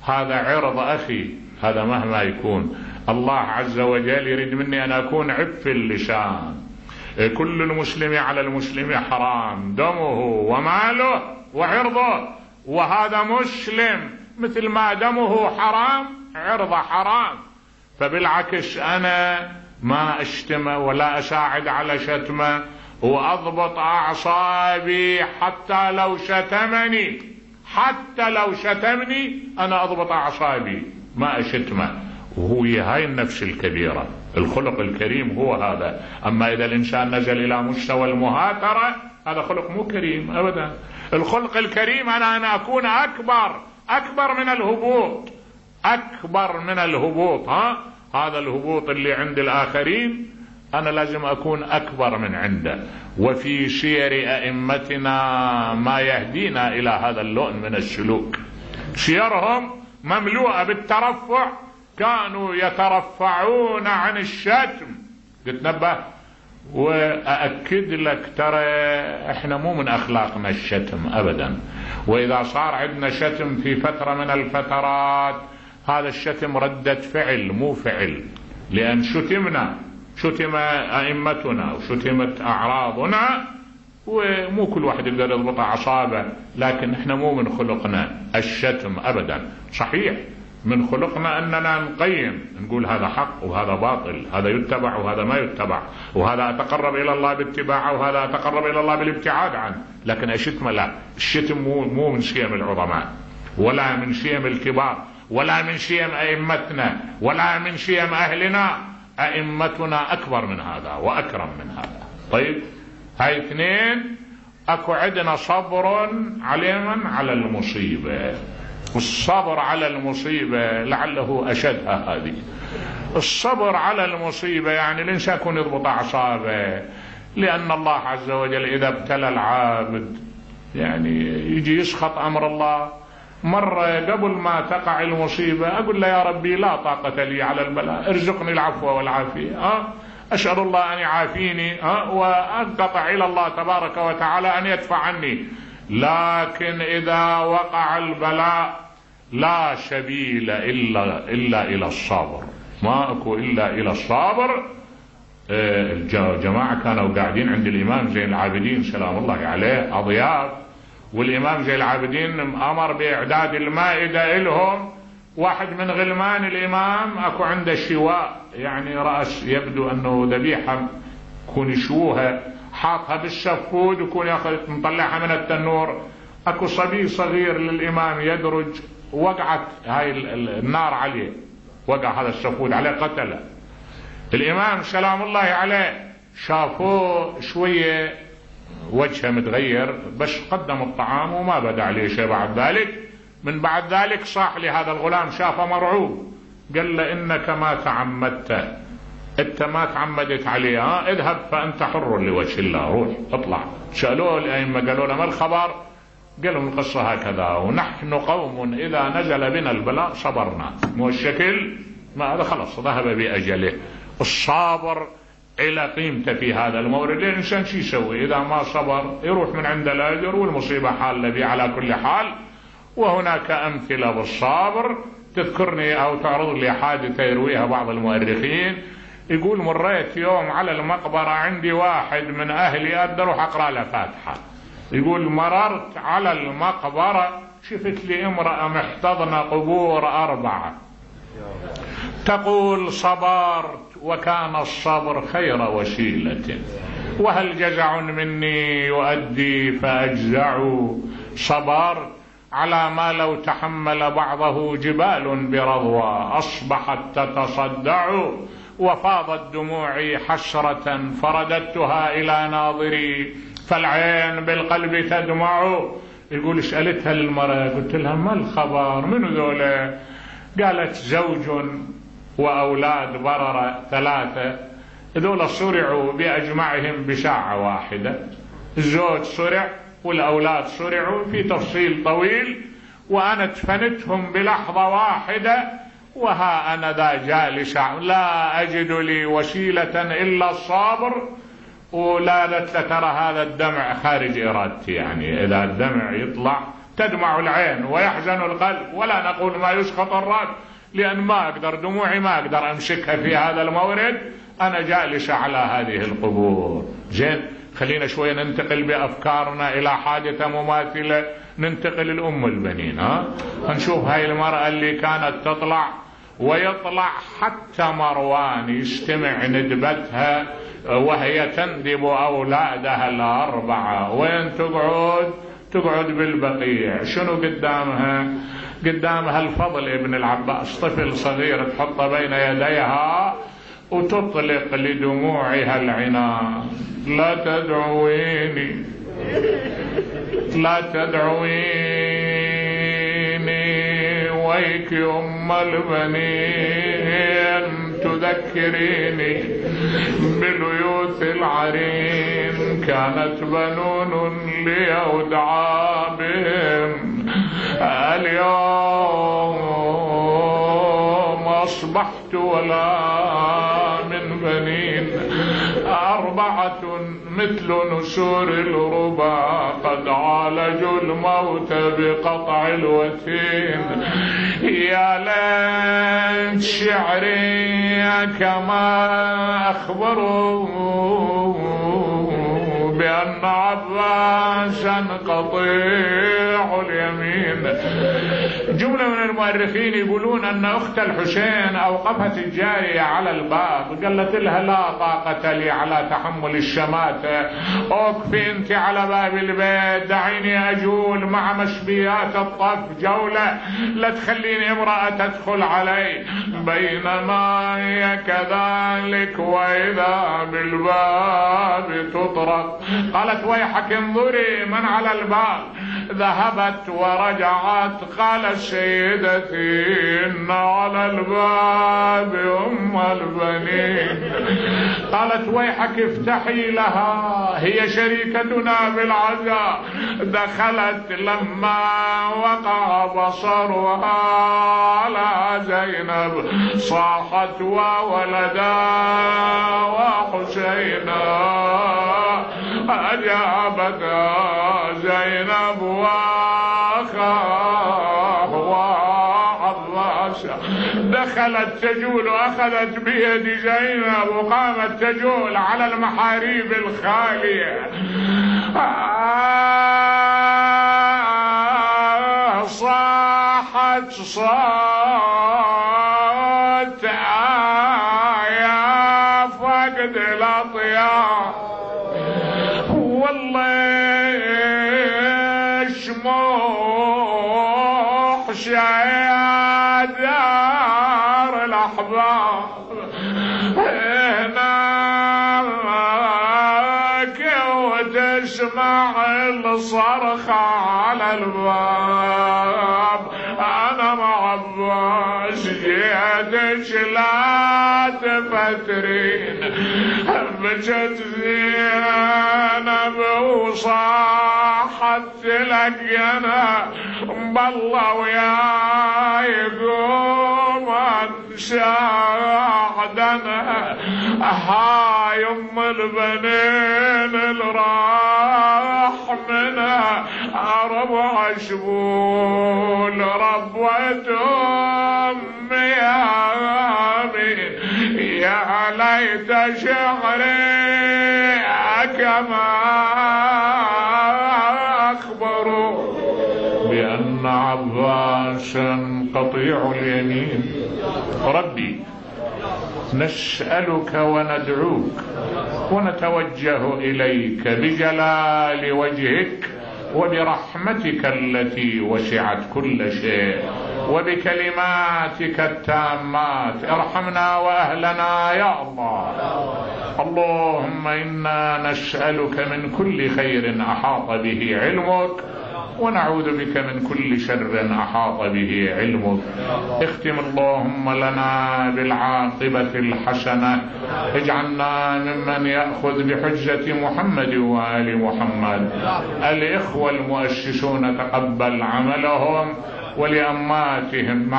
هذا عرض أخي، هذا مهما يكون. الله عز وجل يريد مني أن أكون عف اللسان. كل المسلم على المسلم حرام دمه وماله وعرضه، وهذا مسلم مثل ما دمه حرام عرضه حرام. فبالعكس أنا ما أشتمه ولا أساعد على شتمه، وأضبط أعصابي حتى لو شتمني، حتى لو شتمني أنا أضبط أعصابي ما أشتمه. وهو هاي النفس الكبيرة، الخلق الكريم هو هذا. أما إذا الإنسان نزل إلى مستوى المهاترة هذا خلق مو كريم أبدا. الخلق الكريم أنا أكون أكبر من الهبوط، أكبر من الهبوط. هذا الهبوط اللي عند الآخرين أنا لازم أكون أكبر من عنده. وفي سير أئمتنا ما يهدينا إلى هذا اللون من السلوك. سيرهم مملوءة بالترفع، كانوا يترفعون عن الشتم. تتنبه وأأكد لك ترى إحنا مو من أخلاقنا الشتم أبدا. وإذا صار عندنا شتم في فترة من الفترات هذا الشتم ردة فعل مو فعل، لأن شتم أئمتنا وشتمت أعراضنا، ومو كل واحد يقدر يضبط أعصابه. لكن إحنا مو من خلقنا الشتم أبدا. صحيح من خلقنا أننا نقيم، نقول هذا حق وهذا باطل، هذا يتبع وهذا ما يتبع، وهذا أتقرب إلى الله باتباعه وهذا أتقرب إلى الله بالابتعاد عنه. لكن الشتم لا، الشتم مو من شيم العظماء ولا من شيم الكبار ولا من شيم أئمتنا ولا من شيم أهلنا. أئمتنا أكبر من هذا وأكرم من هذا. طيب هاي اثنين. أكو عندنا صبر على المصيبة. الصبر على المصيبة لعله أشدها هذه. الصبر على المصيبة يعني الإنسان يكون يضبط أعصابه، لأن الله عز وجل إذا ابتلى العابد يعني يجي يسخط أمر الله. مرة قبل ما تقع المصيبة أقول له يا ربي لا طاقة لي على البلاء، ارزقني العفو والعافية، أسأل الله أن يعافيني، وأنقطع إلى الله تبارك وتعالى أن يدفع عني. لكن إذا وقع البلاء لا سبيل إلا إلى الصبر، ما أكو إلا إلى الصبر. الجماعة كانوا قاعدين عند الإمام زين العابدين سلام الله عليه أضياف، والإمام زين العابدين أمر بإعداد المائدة إلهم. واحد من غلمان الإمام أكو عنده شواء، يعني رأس يبدو أنه ذبيحة يكون يشوها، حاطها بالسفود ويكون ياخذ مطلعها من التنور. اكو صبي صغير للامام يدرج، وقعت هاي النار عليه، وقع هذا السفود عليه قتله. الامام سلام الله عليه شافوه شويه وجهه متغير، بس قدم الطعام وما بدا عليه شيء. بعد ذلك من بعد ذلك صاح لهذا الغلام، شافه مرعوب، قال له انك ما تعمدت، انت ما تعمدت عليه، اذهب فانت حر لوجه الله، روح اطلع. سألوه الائمة قالوا له ما الخبر؟ قالوا القصة هكذا، ونحن قوم اذا نزل بنا البلاء صبرنا. مو الشكل ما هذا خلص ذهب باجله. الصابر الى قيمته في هذا المورد. الانسان شو يسوي اذا ما صبر؟ يروح من عند الاجر والمصيبة حالة به على كل حال. وهناك امثلة بالصابر تذكرني او تعرض لي حادثة يرويها بعض المؤرخين. يقول مريت يوم على المقبرة، عندي واحد من أهلي أروح أقرأ له فاتحة. يقول مررت على المقبرة شفت لي امرأة محتضنة قبور 4 تقول صبرت وكان الصبر خير وسيلة، وهل جزع مني يؤدي فأجزع، صبرت على ما لو تحمل بعضه جبال برضوى، أصبحت تتصدع وفاضت دموعي حسرة فرددتها إلى ناظري فالعين بالقلب تدمع. يقول سألتها المرأة قلت لها ما الخبر من ذولا؟ قالت زوج وأولاد بررة 3 ذولا صرعوا بأجمعهم بساعة واحدة. الزوج صرع والأولاد صرعوا في تفصيل طويل، وأنا دفنتهم بلحظة واحدة، وها أنا ذا جالس لا أجد لي وسيلة إلا الصابر. ولا ترى هذا الدمع خارج إرادتي، يعني إذا الدمع يطلع تدمع العين ويحزن القلب، ولا نقول ما يسخط الرأس، لأن ما أقدر دموعي ما أقدر أمسكها في هذا المورد، أنا جالس على هذه القبور. زين، خلينا شوية ننتقل بأفكارنا إلى حاجة مماثلة، ننتقل لأم البنين. نشوف هاي المرأة اللي كانت تطلع ويطلع حتى مروان يستمع ندبتها وهي تندب أولادها الأربعة. وين تقعد؟ تقعد بالبقيع. شنو قدامها؟ قدامها الفضل ابن العباس، طفل صغير تحطه بين يديها وتطلق لدموعها العنان. لا تدعويني، لا تدعويني ويك أم البنين، تذكريني بليوث العرين، كانت بنون لي أودعى بهم، اليوم أصبحت ولا من بنين، 4 مثل نسور الربا، قد عالجوا الموت بقطع الوتين. يا ليت شعري كما أخبروا بأن عباسا قطيع اليمين. جملة من المؤرخين يقولون أن أخت الحسين أوقفت الجارية على الباب، قالت لها لا طاقة لي على تحمل الشماتة، أوقفي أنت على باب البيت، دعيني أجول مع مشبيات الطف جولة، لا تخليني امرأة تدخل علي. بينما هي كذلك وإذا بالباب تطرق، قالت ويحك انظري من على الباب. ذهبت ورجعت، قال سيدتي إن على الباب أم البنين. قالت ويحك افتحي لها، هي شريكتنا بالعزاء. دخلت لما وقع بصرها على زينب، صاحت وولدا وحسينا، أجابتها زينب وأخاه وعباسا. دخلت تجول وأخذت بيد زينب وقامت تجول على المحاريب الخالية. صاحت صوت يا فقد الأطيار، والله شموح يا دار الأحباب، هناك وتسمع الصرخة على الباب. أنا مع عباس جيتش لا تفترين، بجت زينب وصاحت لك أنا بالله وياي قوم نساعدنا. هاي أم البنين الراح منها 4 شبول، ربوة أمي آمين. يا ليت شعري كما أخبروا بأن عباسا قطيع اليمين. ربي نسألك وندعوك ونتوجه إليك بجلال وجهك وبرحمتك التي وسعت كل شيء وبكلماتك التامات، ارحمنا وأهلنا يا الله. اللهم إنا نسألك من كل خير أحاط به علمك، ونعوذ بك من كل شر أحاط به علمك. اختم اللهم لنا بالعاقبة الحسنة، اجعلنا ممن يأخذ بحجة محمد وآل محمد. الإخوة المؤسسون تقبل عملهم ولأماتهم